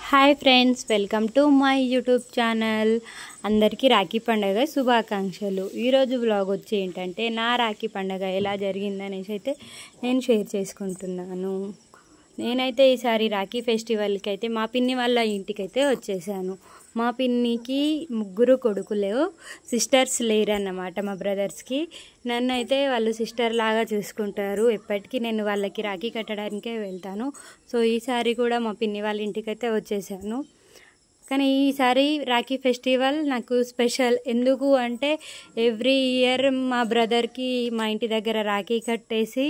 Hi friends, welcome to my YouTube channel. అందరికీ రాఖీ పండుగ శుభాకాంక్షలు. ఈరోజు వ్లాగ్ వచ్చి ఏంటంటే నా రాఖీ పండుగ ఎలా జరిగిందనేసి అయితే నేను షేర్ చేసుకుంటున్నాను. నేనైతే ఈసారి రాఖీ ఫెస్టివల్కి అయితే మా పిన్ని వాళ్ళ ఇంటికైతే వచ్చేసాను. మా పిన్నికి 3 కొడుకులు, సిస్టర్స్ లేరన్నమాట. మా బ్రదర్స్కి నన్ను అయితే వాళ్ళు సిస్టర్ లాగా చూసుకుంటారు. ఎప్పటికీ నేను వాళ్ళకి రాఖీ కట్టడానికే వెళ్తాను. సో ఈసారి కూడా మా పిన్ని వాళ్ళ ఇంటికైతే వచ్చేసాను. కానీ ఈసారి రాఖీ ఫెస్టివల్ నాకు స్పెషల్. ఎందుకు అంటే ఎవ్రీ ఇయర్ మా బ్రదర్కి మా ఇంటి దగ్గర రాఖీ కట్టేసి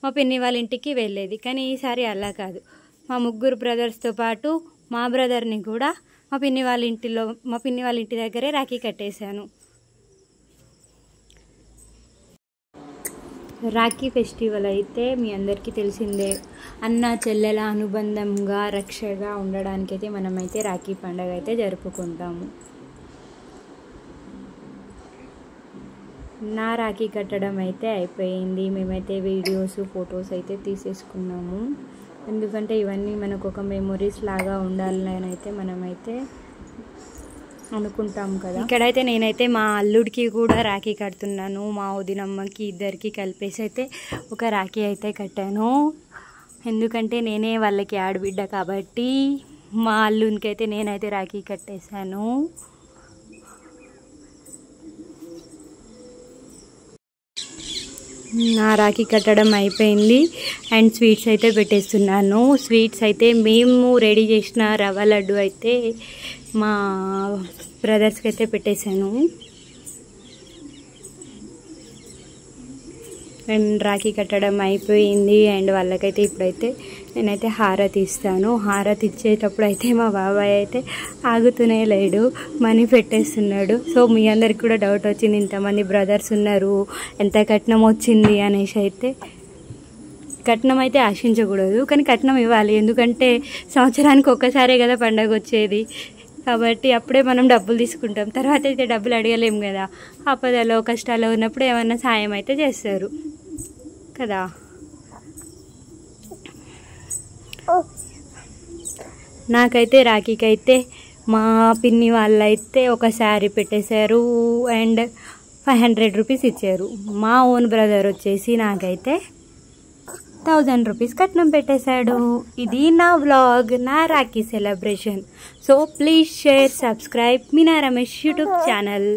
మా పిన్ని వాళ్ళ ఇంటికి వెళ్ళేది. కానీ ఈసారి అలా కాదు. మా 3 బ్రదర్స్తో పాటు మా బ్రదర్ని కూడా మా పిన్ని వాళ్ళ ఇంటి దగ్గరే రాఖీ కట్టేశాను. రాఖీ ఫెస్టివల్ అయితే మీ అందరికీ తెలిసిందే. అన్న చెల్లెల అనుబంధంగా రక్షగా ఉండడానికైతే మనమైతే రాఖీ పండుగ అయితే జరుపుకుంటాము. నా రాఖీ కట్టడం అయితే అయిపోయింది. మేమైతే వీడియోస్, ఫొటోస్ అయితే తీసేసుకున్నాము. ఎందుకంటే ఇవన్నీ మనకు ఒక మెమొరీస్ లాగా ఉండాలని అయితే మనమైతే అనుకుంటాం కదా. ఇక్కడైతే నేనైతే మా అల్లుడికి కూడా రాఖీ కడుతున్నాను. మా వదినమ్మకి ఇద్దరికి కలిపేసి అయితే ఒక రాఖీ అయితే కట్టాను. ఎందుకంటే నేనే వాళ్ళకి ఆడబిడ్డ కాబట్టి మా అల్లునికి అయితే నేనైతే రాఖీ కట్టేశాను. నా రాఖీ కట్టడం అయిపోయింది అండ్ స్వీట్స్ అయితే పెట్టేస్తున్నాను. స్వీట్స్ అయితే మేము రెడీ చేసిన రవ్వ లడ్డు అయితే మా బ్రదర్స్కి అయితే పెట్టేశాను. అండ్ రాఖీ కట్టడం అయిపోయింది అండ్ వాళ్ళకైతే ఇప్పుడైతే నేనైతే హారతి ఇస్తాను. హారతి ఇచ్చేటప్పుడు అయితే మా బాబాయ్ అయితే ఆగుతూనే లేడు, మనీ పెట్టేస్తున్నాడు. సో మీ అందరికి కూడా డౌట్ వచ్చింది, ఇంతమంది బ్రదర్స్ ఉన్నారు, ఎంత కట్నం వచ్చింది అనేసి. అయితే కట్నం అయితే ఆశించకూడదు, కానీ కట్నం ఇవ్వాలి. ఎందుకంటే సంవత్సరానికి ఒక్కసారే కదా పండగ వచ్చేది, కాబట్టి అప్పుడే మనం డబ్బులు తీసుకుంటాం. తర్వాత అయితే డబ్బులు అడగలేము కదా. ఆపదలో కష్టాల్లో ఉన్నప్పుడు ఏమన్నా సాయం అయితే చేస్తారు కదా. నాకైతే రాఖీకి అయితే మా పిన్ని వాళ్ళైతే ఒక శారీ పెట్టేశారు అండ్ 500 రూపీస్ ఇచ్చారు. మా ఓన్ బ్రదర్ వచ్చేసి నాకైతే 1000 రూపీస్ కట్నం పెట్టేశాడు. ఇది నా వ్లాగ్, నా Rakhi celebration. So please share, subscribe Meena Ramesh YouTube channel.